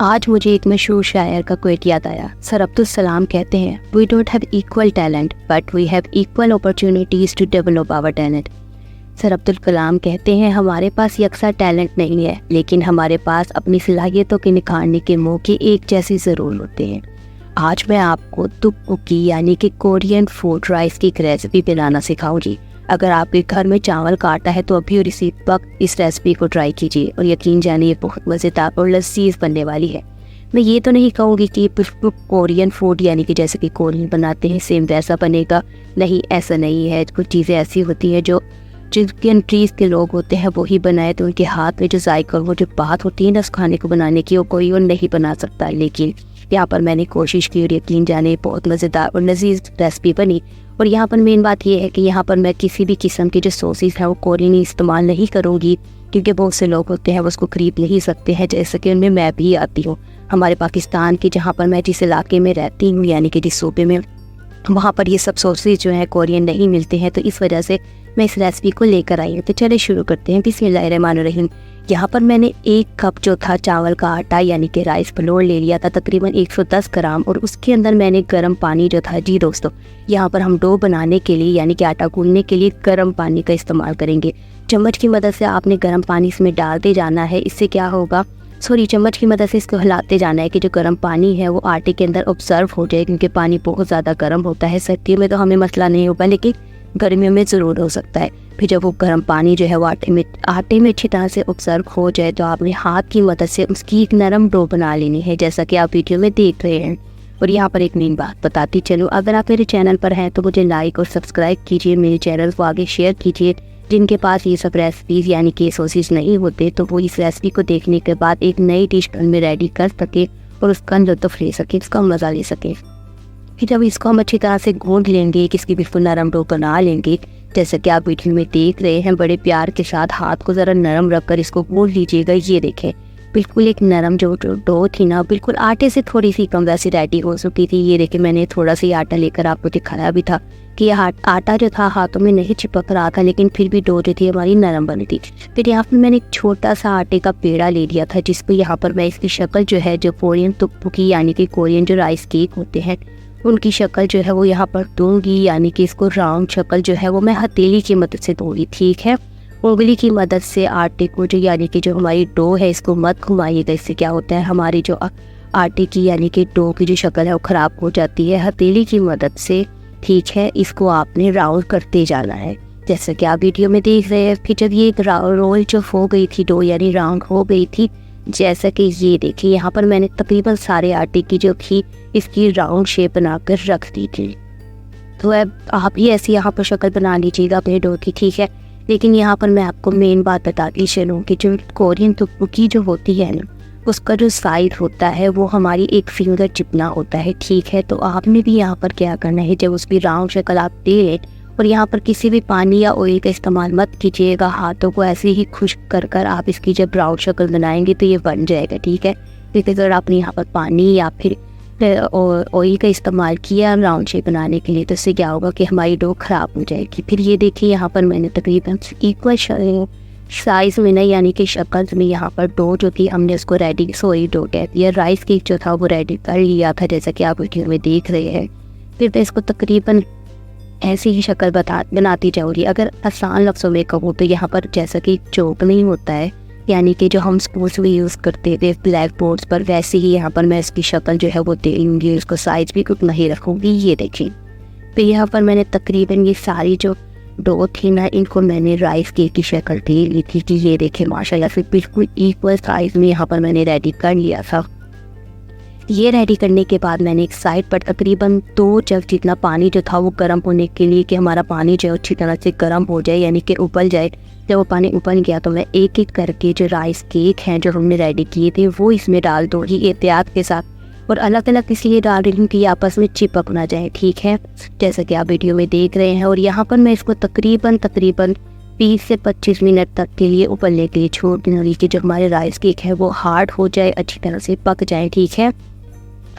आज मुझे एक मशहूर शायर का क्वेट याद आया। सर अब्दुल सलाम कहते हैं, we don't have equal talent but we have equal opportunities to develop our talent. Sir Abdul Kalam कहते हैं, हमारे पास यकसा टैलेंट नहीं है, लेकिन हमारे पास अपनी सलाहियतों के निखारने के मौके एक जैसे ज़रूर होते हैं। आज मैं आपको तुक्की यानी कि कोरियन फूड राइस की एक रेसिपी बनाना सिखाऊंगी। अगर आपके घर में चावल का आटा है तो अभी और इसी वक्त इस रेसिपी को ट्राई कीजिए और यकीन जानिए ये बहुत मज़ेदार और लजीज बनने वाली है। मैं ये तो नहीं कहूँगी कि बिल्कुल कोरियन फूड यानी कि जैसे कि कोरियन बनाते हैं सेम वैसा बनेगा, नहीं, ऐसा नहीं है। कुछ चीज़ें ऐसी होती हैं जो जिन कंट्रीज़ के लोग होते हैं वही बनाए, तो उनके हाथ में जो जायका वो जो बात होती है ना उस खाने को बनाने की, वो कोई और नहीं बना सकता। लेकिन यहाँ पर मैंने कोशिश की और यकीन जाने बहुत मज़ेदार और लजीज रेसिपी बनी। और यहाँ पर मेन बात ये है कि यहाँ पर मैं किसी भी किस्म की जो सॉसेस हैं वो कोरियन इस्तेमाल नहीं करूँगी, क्योंकि बहुत से लोग होते हैं वो उसको खरीद नहीं सकते हैं, जैसे कि उनमें मैं भी आती हूँ। हमारे पाकिस्तान की जहाँ पर मैं जिस इलाके में रहती हूँ यानी कि जिस सूबे में, वहाँ पर ये सब सॉसेस जो हैं कोरियन नहीं मिलते हैं, तो इस वजह से मैं इस रेसिपी को लेकर आई हूँ। तो चलिए शुरू करते हैं। बिस्मिल्लाहिर्रहमानिर्रहीम। यहाँ पर मैंने 1 कप जो था चावल का आटा यानी कि राइस फ्लोर ले लिया था, तकरीबन 110 ग्राम, और उसके अंदर मैंने गर्म पानी जो था, जी दोस्तों, यहाँ पर हम डो बनाने के लिए यानी कि आटा गूंदने के लिए गर्म पानी का इस्तेमाल करेंगे। चम्मच की मदद से आपने गर्म पानी इसमें डालते जाना है। इससे क्या होगा, चम्मच की मदद से इसको हिलाते जाना है कि जो गर्म पानी है वो आटे के अंदर ऑब्जर्व हो जाए, क्योंकि पानी बहुत ज़्यादा गर्म होता है। सर्दियों में तो हमें मसला नहीं होगा, लेकिन गर्मियों में ज़रूर हो सकता है। फिर जब वो गर्म पानी जो है वो आटे में अच्छी तरह से ऑब्जर्व हो जाए तो आपने हाथ की मदद से उसकी एक नरम डो बना लेनी है, जैसा कि आप वीडियो में देख रहे हैं। और यहाँ पर एक मेन बात बताती चलो, अगर आप मेरे चैनल पर हैं तो मुझे लाइक और सब्सक्राइब कीजिए, मेरे चैनल को आगे शेयर कीजिए। जिनके पास ये सब रेसिपीज़ यानी कि सॉसेस नहीं होते तो वो इस रेसिपी को देखने के बाद एक नई डिश घर में रेडी कर सके और उसका लुत्फ़ ले सके, उसका मज़ा ले सके। फिर जब इसको हम अच्छी तरह से गूंद लेंगे, किसकी बिल्कुल नरम डो बना लेंगे, जैसे कि आप वीडियो में देख रहे हैं, बड़े प्यार के साथ हाथ को ज़रा नरम रखकर इसको गूंद लीजिएगा। ये देखें, बिल्कुल एक नरम जो डो थी ना, बिल्कुल आटे से थोड़ी सी कम वैसी रेडी हो चुकी थी। ये देखें, मैंने थोड़ा सा आटा लेकर आपको दिखाया भी था कि यह आटा जो था हाथों में नहीं चिपक रहा था, लेकिन फिर भी डो जो थी हमारी नरम बनी थी। फिर यहाँ पर मैंने एक छोटा सा आटे का पेड़ा ले लिया था, जिसको यहाँ पर मैं इसकी शक्ल जो है, जो कोरियन तुक्की यानी कि कोरियन जो राइस केक होते हैं उनकी शक्ल जो है वो यहाँ पर दूंगी, यानी कि इसको राउंड शक्ल जो है वो मैं हथेली की मदद से दूंगी। ठीक है, उंगली की मदद से आटे को जो यानी कि जो हमारी डो है इसको मत घुमाइएगा। इससे क्या होता है, हमारी जो आटे की यानी कि डो की जो शक्ल है वो ख़राब हो जाती है। हथेली की मदद से, ठीक है, इसको आपने राउंड करते जाना है, जैसे कि आप वीडियो में देख रहे हैं। फिर जब ये रोल जो हो गई थी, डो यानी राउंड हो गई थी, जैसा कि ये देखिए, यहाँ पर मैंने तकरीबन सारे आटे की जो थी इसकी राउंड शेप बनाकर रख दी थी। तो अब आप भी ऐसी यहाँ पर शक्ल बना लीजिएगा अपने डो की, ठीक है। लेकिन यहाँ पर मैं आपको मेन बात बताती चलूँ कि जो कोरियन तुक्की जो होती है ना, उसका जो साइज होता है वो हमारी एक फिंगर जितना होता है, ठीक है। तो आपने भी यहाँ पर क्या करना है, जब उसकी राउंड शक्ल आप दे लें, और यहाँ पर किसी भी पानी या ऑयल का इस्तेमाल मत कीजिएगा, हाथों को ऐसे ही खुश्क कर कर आप इसकी जब राउंड शक्ल बनाएंगे तो ये बन जाएगा, ठीक है। लेकिन अगर आपने यहाँ पर पानी या फिर ऑयल का इस्तेमाल किया राउंड शेप बनाने के लिए, तो इससे क्या होगा कि हमारी डो ख़राब हो जाएगी। फिर ये देखिए, यहाँ पर मैंने तकरीबन इक्वल साइज़ में ना यानी कि शक्ल में यहाँ पर डो जो थी हमने उसको रेडी, सोई डो कहती है, राइस केक जो था वो रेडी कर लिया था, जैसा कि आप वीडियो में देख रहे हैं। फिर तो इसको तकरीबन ऐसी ही शक्ल बनाती जाऊँगी। अगर आसान लफ्ज़ों में कहूँ तो यहाँ पर जैसा कि चौक नहीं होता है, यानी कि जो हम स्कूल्स में यूज़ करते थे ब्लैक बोर्ड्स पर, वैसे ही यहाँ पर मैं इसकी शक्ल जो है वो दे लूँगी, उसको साइज़ भी कुछ नहीं रखूँगी। ये देखिए, तो यहाँ पर मैंने तकरीबन ये सारी जो डो थी ना, इनको मैंने राइस केक की शक्ल दे ली थी कि ये देखें माशाल्लाह से बिल्कुल इक्वल साइज़ में यहाँ पर मैंने रेडी कर लिया था। ये रेडी करने के बाद मैंने एक साइड पर तकरीबन 2 जग जितना पानी जो था वो गर्म होने के लिए, कि हमारा पानी जो अच्छी तरह से गर्म हो जाए यानी कि उबल जाए। जब वो पानी उबल गया तो मैं एक एक करके जो राइस केक हैं जो हमने रेडी किए थे वो इसमें डाल दूँगी एहतियात के साथ, और अलग अलग इसलिए डाल रही हूँ कि ये आपस में चिपक ना जाए, ठीक है, जैसा कि आप वीडियो में देख रहे हैं। और यहाँ पर मैं इसको तकरीबन 20 से 25 मिनट तक के लिए उबलने के लिए छोड़ दूँगी कि जो हमारे राइस केक है वो हार्ड हो जाए, अच्छी तरह से पक जाए, ठीक है।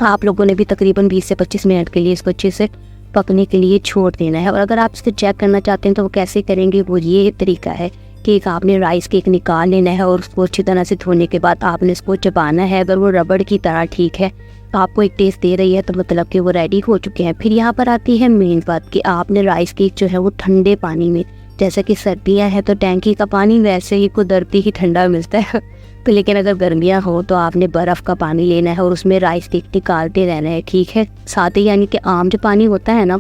आप लोगों ने भी तकरीबन 20 से 25 मिनट के लिए इसको अच्छे से पकने के लिए छोड़ देना है। और अगर आप इसको चेक करना चाहते हैं तो वो कैसे करेंगे, वो ये तरीका है केक आपने राइस केक निकाल लेना है और उसको अच्छी तरह से धोने के बाद आपने इसको चबाना है। अगर वो रबड़ की तरह ठीक है तो आपको एक टेस्ट दे रही है तो मतलब कि वो रेडी हो चुके हैं। फिर यहाँ पर आती है मेन बात कि आपने राइस केक जो है वो ठंडे पानी में, जैसे कि सर्दियाँ हैं तो टैंकी का पानी वैसे ही कुदरती ही ठंडा मिलता है तो लेकिन अगर गर्मियाँ हो तो आपने बर्फ़ का पानी लेना है और उसमें राइस केक निकालते रहना है, ठीक है। साथ ही यानी कि आम जो पानी होता है ना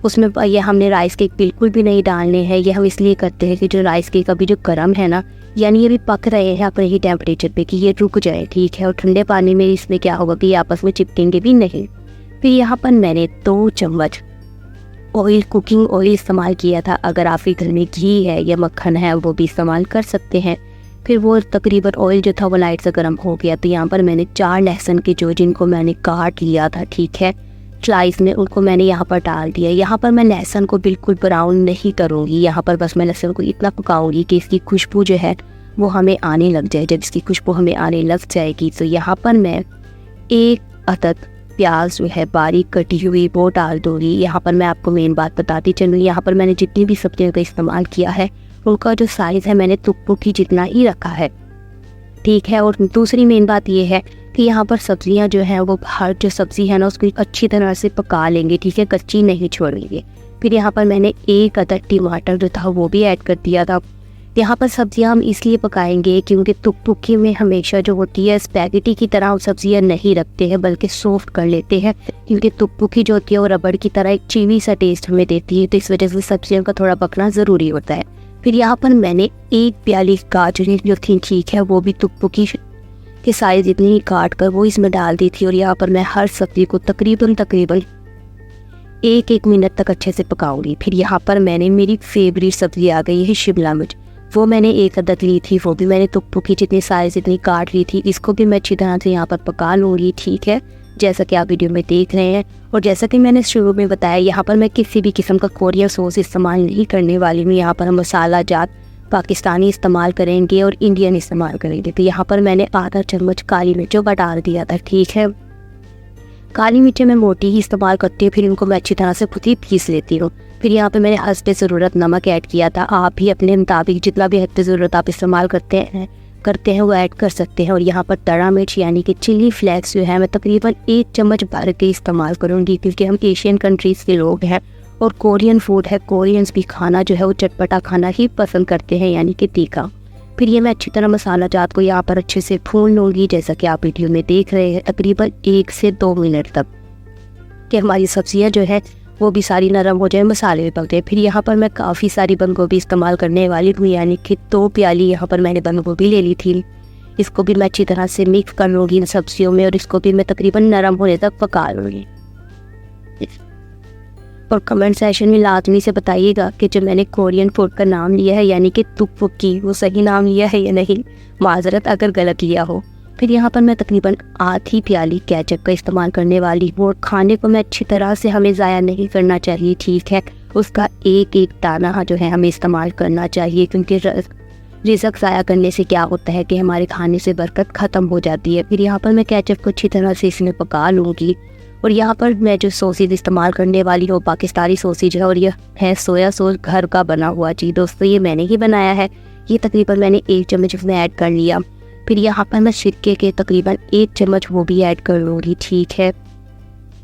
उसमें ये हमने राइस केक बिल्कुल भी नहीं डालने हैं। ये हम इसलिए करते हैं कि जो राइस केक अभी जो गर्म है ना, यानी ये भी पक रहे हैं अपने ही टेम्परेचर पे, कि ये रुक जाए, ठीक है। और ठंडे पानी में इसमें क्या होगा कि ये आपस में चिपकेंगे भी नहीं। फिर यहाँ पर मैंने 2 चम्मच ऑयल, कुकिंग ऑयल इस्तेमाल किया था। अगर आपके घर में घी है या मक्खन है वो भी इस्तेमाल कर सकते हैं। फिर वो तकरीबन ऑयल जो था वो लाइट से गर्म हो गया तो यहाँ पर मैंने 4 लहसुन के जिनको मैंने काट लिया था, ठीक है, स्लाइस में, उनको मैंने यहाँ पर डाल दिया। यहाँ पर मैं लहसुन को बिल्कुल ब्राउन नहीं करूँगी, यहाँ पर बस मैं लहसुन को इतना पकाऊंगी कि इसकी खुशबू जो है वो हमें आने लग जाए। जब इसकी खुशबू हमें आने लग जाएगी तो यहाँ पर मैं 1 अदद प्याज जो है बारीक कटी हुई वो डाल दूँगी। यहाँ पर मैं आपको मेन बात बताती चलूँ, यहाँ पर मैंने जितनी भी सब्जियों का इस्तेमाल किया है उनका जो साइज़ है मैंने तुप्पू की जितना ही रखा है, ठीक है। और दूसरी मेन बात ये है कि यहाँ पर सब्जियाँ जो हैं वो हर जो सब्ज़ी है ना उसको अच्छी तरह से पका लेंगे, ठीक है, कच्ची नहीं छोड़ेंगे। फिर यहाँ पर मैंने 1 अदद टमाटर जो था वो भी ऐड कर दिया था। यहाँ पर सब्जियाँ हम इसलिए पकाएंगे क्योंकि तुक्की में हमेशा जो होती है स्पैगेटी की तरह हम सब्जियाँ नहीं रखते हैं बल्कि सॉफ्ट कर लेते हैं, क्योंकि तुक्की जो होती है वो रबड़ की तरह एक चीवी सा टेस्ट हमें देती है, तो इस वजह से सब्जियों का थोड़ा पकना ज़रूरी होता है। फिर यहाँ पर मैंने 1 प्याली गाजरें जो थी, ठीक है, वो भी तुक्की के साइज़ जितनी ही काट कर वो इसमें डाल दी थी। और यहाँ पर मैं हर सब्ज़ी को तकरीबन 1 मिनट तक अच्छे से पकाऊंगी। फिर यहाँ पर मैंने मेरी फेवरेट सब्ज़ी आ गई है शिमला मिर्च, वो मैंने 1 अदद ली थी, वो भी मैंने तुक्की जितनी साइज़ जितनी काट ली थी। इसको भी मैं अच्छी तरह से यहाँ पर पका लूँगी, ठीक है, जैसा कि आप वीडियो में देख रहे हैं। और जैसा कि मैंने शुरू में बताया, यहाँ पर मैं किसी भी किस्म का कोरियन सॉस इस्तेमाल नहीं करने वाली हूँ। यहाँ पर हम मसाला जात पाकिस्तानी इस्तेमाल करेंगे और इंडियन इस्तेमाल करेंगे। तो यहाँ पर मैंने आधा चम्मच काली मिर्चों का डाल दिया था, ठीक है। काली मिर्चें मैं मोटी ही इस्तेमाल करती हूँ, फिर इनको मैं अच्छी तरह से खुद ही पीस लेती हूँ। फिर यहाँ पे मैंने हस्बे ज़रूरत नमक ऐड किया था। आप भी अपने मुताबिक जितना भी हस्बे ज़रूरत आप इस्तेमाल करते हैं वो ऐड कर सकते हैं। और यहाँ पर तड़ा मिर्च यानी कि चिली फ्लेक्स जो है मैं तकरीबन 1 चम्मच भर के इस्तेमाल करूँगी, क्योंकि हम एशियन कंट्रीज़ के लोग हैं और कोरियन फूड है, कोरियंस भी खाना जो है वो चटपटा खाना ही पसंद करते हैं, यानी कि तीखा। फिर ये मैं अच्छी तरह मसाला जात को यहाँ पर अच्छे से भून लूँगी, जैसा कि आप वीडियो में देख रहे हैं, तकरीबन 1 से 2 मिनट तक, कि हमारी सब्जियाँ जो है वो भी सारी नरम हो जाए, मसाले भी पक जाए। फिर यहाँ पर मैं काफ़ी सारी बंद गोभी इस्तेमाल करने वाली हूँ, यानी कि 2 प्याली यहाँ पर मैंने बंद गोभी ले ली थी। इसको भी मैं अच्छी तरह से मिक्स कर लूँगी इन सब्जियों में और इसको भी मैं तकरीबन नरम होने तक पका लूँगी। और कमेंट सेशन में लाजमी से बताइएगा कि जो मैंने कोरियन फूड का नाम लिया है यानी कि तुक्की, वो सही नाम लिया है या नहीं, माजरत अगर गलत लिया हो। फिर यहाँ पर मैं तकरीबन आधी प्याली केचप का इस्तेमाल करने वाली हूँ। और खाने को मैं अच्छी तरह से हमें ज़ाया नहीं करना चाहिए, ठीक है, उसका एक दाना जो है हमें इस्तेमाल करना चाहिए, क्योंकि रिज़्क़ ज़ाया करने से क्या होता है कि हमारे खाने से बरकत ख़त्म हो जाती है। फिर यहाँ पर मैं केचप को अच्छी तरह से इसमें पका लूँगी। और यहाँ पर मैं जो सॉसेज इस्तेमाल करने वाली हूँ पाकिस्तानी सॉसेज है, और यह है सोया सॉस घर का बना हुआ। जी दोस्तों, ये मैंने ही बनाया है। ये तकरीबन मैंने 1 चम्मच इसमें ऐड कर लिया। फिर यहाँ पर मैं सिरके के तकरीबन 1 चम्मच वो भी ऐड कर लूँगी, ठीक है,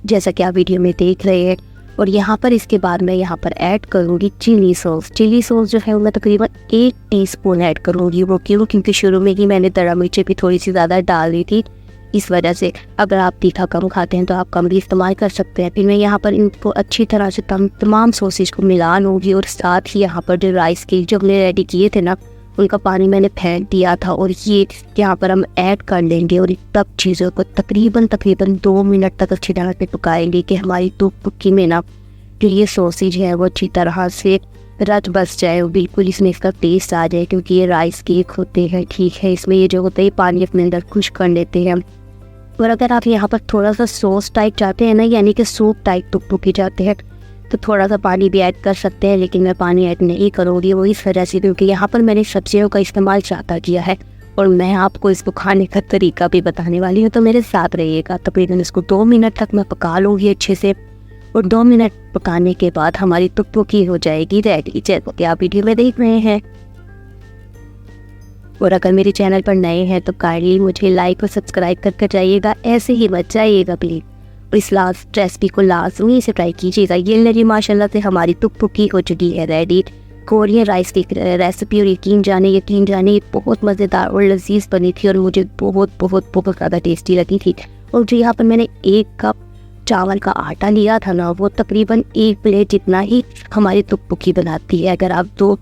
जैसा कि आप वीडियो में देख रहे हैं। और यहाँ पर इसके बाद मैं यहाँ पर ऐड करूँगी चिली सॉस। चिली सॉस जो है वो मैं तकरीबन 1 टीस्पून ऐड करूँगी। वो क्यों? क्योंकि शुरू में ही मैंने दरा मिर्चें भी थोड़ी सी ज़्यादा डाल दी थी, इस वजह से। अगर आप तीखा कम खाते हैं तो आप कम भी इस्तेमाल कर सकते हैं। फिर मैं यहाँ पर इनको अच्छी तरह से तमाम सॉसेज को मिला लूँगी। और साथ ही यहाँ पर जो राइस केक जो हमने रेडी किए थे ना, उनका पानी मैंने फेंक दिया था और ये यहाँ पर हम ऐड कर लेंगे। और तब चीज़ों को तकरीबन 2 मिनट तक अच्छी तरह से पकाएंगे कि हमारी तुक्की में ना जो ये सॉसेज है वो अच्छी तरह से रच बस जाए, बिल्कुल इसमें इसका टेस्ट आ जाए, क्योंकि ये राइस केक होते हैं, ठीक है, इसमें ये जो होता है पानी अपने अंदर खुश्क कर लेते हैं। और अगर आप यहाँ पर थोड़ा सा सॉस टाइप चाहते हैं ना, यानी कि सूप टाइप तुक्की चाहते हैं, तो थोड़ा सा पानी भी ऐड कर सकते हैं, लेकिन मैं पानी ऐड नहीं करूँगी, वो इस वजह से क्योंकि यहाँ पर मैंने सब्जियों का इस्तेमाल ज़्यादा किया है और मैं आपको इसको खाने का तरीका भी बताने वाली हूँ, तो मेरे साथ रहिएगा। तकरीबन इसको 2 मिनट तक मैं पका लूँगी अच्छे से। और 2 मिनट पकाने के बाद हमारी तुक्की हो जाएगी रेडी, जैसे कि आप वीडियो में देख रहे हैं। और अगर मेरे चैनल पर नए हैं तो काइंडली मुझे लाइक और सब्सक्राइब कर जाइएगा, ऐसे ही मत जाइएगा प्लीज़। और इस लास्ट रेसिपी को लाजमी से ट्राई कीजिएगा। ये लड़ी माशाल्लाह से हमारी तुक्की हो चुकी है रेडी, कोरियन राइस की रेसिपी। और यकीन जाने ये बहुत मज़ेदार और लजीज बनी थी और मुझे बहुत बहुत बहुत ज़्यादा टेस्टी लगी थी। और जो यहाँ पर मैंने 1 कप चावल का आटा लिया था ना, वो तकरीबन 1 प्लेट जितना ही हमारी तुक्की बनाती है। अगर आप 2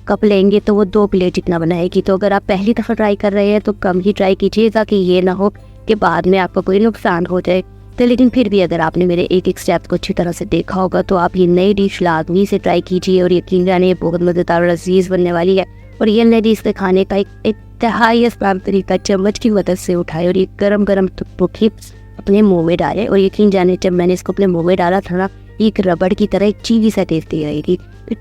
कप लेंगे तो वो 2 प्लेट जितना बनाएगी। तो अगर आप पहली दफ़ा ट्राई कर रहे हैं तो कम ही ट्राई कीजिएगा कि ये ना हो कि बाद में आपको कोई नुकसान हो जाए। तो लेकिन फिर भी अगर आपने मेरे एक स्टेप को अच्छी तरह से देखा होगा तो आप ये नई डिश लाजमी से ट्राई कीजिए। और यकीन जाने ये बहुत मज़ेदार और लजीज बनने वाली है। और ये नई डिश के खाने का एक इंतहाई आसान तरीका, चम्मच की मदद से उठाए और ये गरम गरम तुक्की अपने मुँह में डालें। और यकीन जाने जब मैंने इसको अपने मुँह में डाला था ना, एक रबड़ की तरह एक चीज़ी सा टेस्ट दे रहेगी।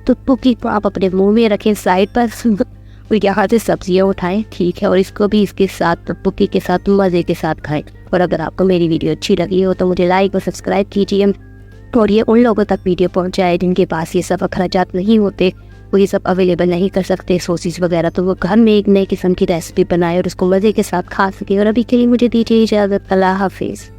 तुक्की को आप अपने मुँह में रखें साइड पर और यहाँ से सब्जियाँ उठाएं, ठीक है। और इसको भी इसके साथ तुक्की के साथ मज़े के साथ खाएं। और अगर आपको मेरी वीडियो अच्छी लगी हो तो मुझे लाइक और सब्सक्राइब कीजिए। और ये उन लोगों तक वीडियो पहुंचाए जिनके पास ये सब अखराजात नहीं होते, वो ये सब अवेलेबल नहीं कर सकते सॉसेस वगैरह, तो वो घर में एक नई किस्म की रेसिपी बनाए और उसको मज़े के साथ खा सके। और अभी के लिए मुझे दीजिए इजाज़त। अल्लाह हाफिज़।